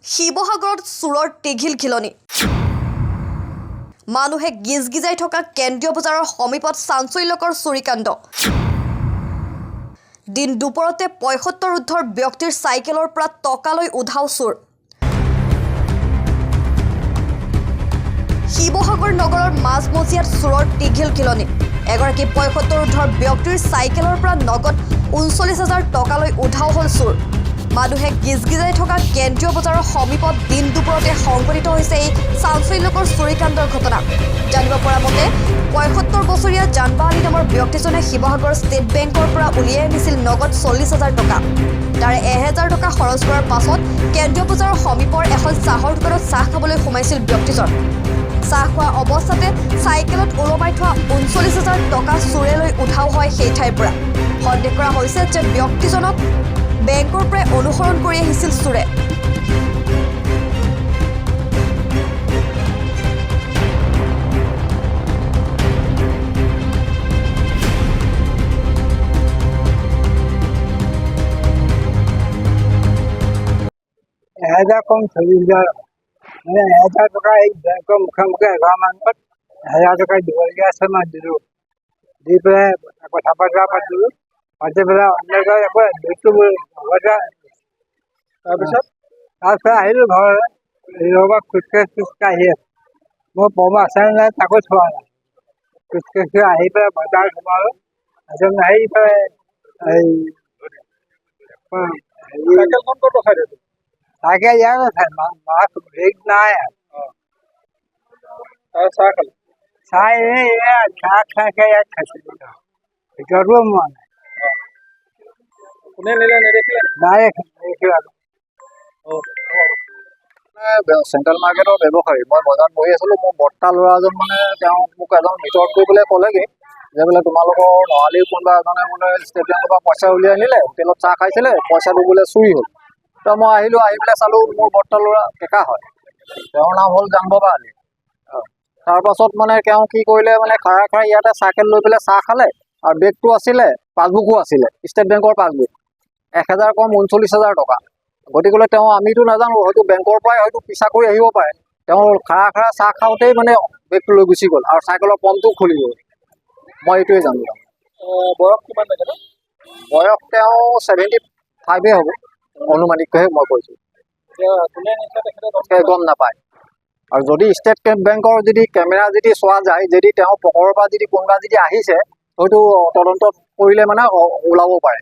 শিৱসাগৰত চোৰৰ টিঘিল খিলনি মানুহে গিজগিজাই থকা কেন্দ্ৰীয় বজাৰৰ সমীপত চাঞ্চল্যকৰ চুৰিকাণ্ড দিন দুপৰতে ৭৫ ঊৰ্ধৰ ব্যক্তিৰ চাইকেলৰ পৰা টকালৈ উধাও চোৰ শিৱসাগৰ নগৰৰ মাজমজিয়াত চোৰৰ টিঘিল খিলনি এগৰাকী ৭৫ ঊৰ্ধৰ ব্যক্তিৰ চাইকেলৰ পৰা নগদ ৩৯,০০০ টকালৈ উধাও হ'ল চোৰ মানুহে গিজগিজাই থকা কেন্দ্ৰীয় বজাৰৰ সমীপত দিন দুপৰতে সংঘটিত হৈছে এই চাঞ্চল্যকৰ চুৰিকাণ্ডৰ ঘটনা জানিব পৰা মতে ৭৫ বছৰীয়া জানবা আলী নামৰ ব্যক্তিজনে শিৱসাগৰ ষ্টেট বেংকৰ পৰা উলিয়াই আনিছিল নগদ ৪০,০০০ টকা তাৰে ১,০০০ টকা খৰচ কৰাৰ পাছত কেন্দ্ৰীয় বজাৰৰ সমীপৰ এখন চাহৰ দোকানত চাহ খাবলৈ সোমাইছিল ব্যক্তিজন চাহ খোৱা অৱস্থাতে চাইকেলত ওলমাই থোৱা ৩৯,০০০ টকা চোৰে লৈ উধাও হয় সেই ঠাইৰ পৰা সন্দেহ কৰা হৈছে যে ব্যক্তিজনক বেংকৰ পৰা অনুসৰণ কৰি আহিছিল চোৰে কম ৪০,০০০ মানে ১,০০০ টকা এই বেংকৰ মুখে এঘৰ মানুহত ১,০০০ টকা দিবলগীয়া আছে মই দিলোঁ দি পেলাই কথা বতৰা পাতিলোঁ পাতি পেলাই অন্যজন আকৌ ডেটটো তাৰপিছত আহিলোঁ ঘৰলৈ পৰা খোজকাঢ়ি আহি আছে মোৰ পম আছে নাই তাকো চোৱা নাই খোজকাঢ়ি আহি পেলাই বজাৰ সোমালোঁ তাৰপিছত আহি পেলাই চাইকেলখন ক'ত ৰখাই দিছোঁ চাইকেল ইয়াৰ নাথাকে মাছ ব্ৰেক নাই চাহ খালি চাহ চাহ খাই ইয়াত খাইছিলোঁ ভিতৰতো মোৱা নাই কোনে নিলে নেদেখিলে নাই চেণ্ট্ৰেল মাৰ্কেটৰ ব্যৱসায়ী মই বজাৰত বহি আছিলোঁ মোৰ বৰ্তা ল'ৰা এজন মানে তেওঁ মোক এজন ভিতৰত গৈ পেলাই ক'লেগৈ যে বোলে তোমালোকৰ নৰালীৰ কোনোবা এজনে বোলে ষ্টেট বেংকৰ পৰা পইচা উলিয়াই আনিলে হোটেলত চাহ খাইছিলে পইচাটো বোলে চুৰি হ'ল তো মই আহিলোঁ আহি পেলাই চালোঁ মোৰ বৰ্তা ল'ৰা ডেকা হয় তেওঁৰ নাম হ'ল জানবা আলী তাৰপাছত মানে তেওঁ কি কৰিলে মানে খাৰা ইয়াতে চাইকেল লৈ পেলাই চাহ খালে আৰু বেগটো আছিলে পাছবুকো আছিলে ষ্টেট বেংকৰ পাছবুক ১,০০০ কম ৩৯,০০০ টকা গতিকে তেওঁ আমিতো নাজানো হয়তো বেংকৰ পৰাই হয়তো পিছা কৰি আহিব পাৰে তেওঁ খাৰা চাহ খাওঁতেই মানে বেগটো লৈ গুচি গ'ল আৰু চাইকেলৰ পম্পটো খুলি গ'ল মই এইটোৱে জানো বয়স কিমান লাগে বয়স তেওঁ ৭৫ হ'ব অনুমানিকভাৱে মই কৈছোঁ গম নাপায় আৰু যদি ষ্টেট বেংকৰ যদি কেমেৰা যদি চোৱা যায় যদি তেওঁ পকৰৰ পৰা যদি কোনোবা যদি আহিছে হয়তো তদন্ত কৰিলে মানে ওলাব পাৰে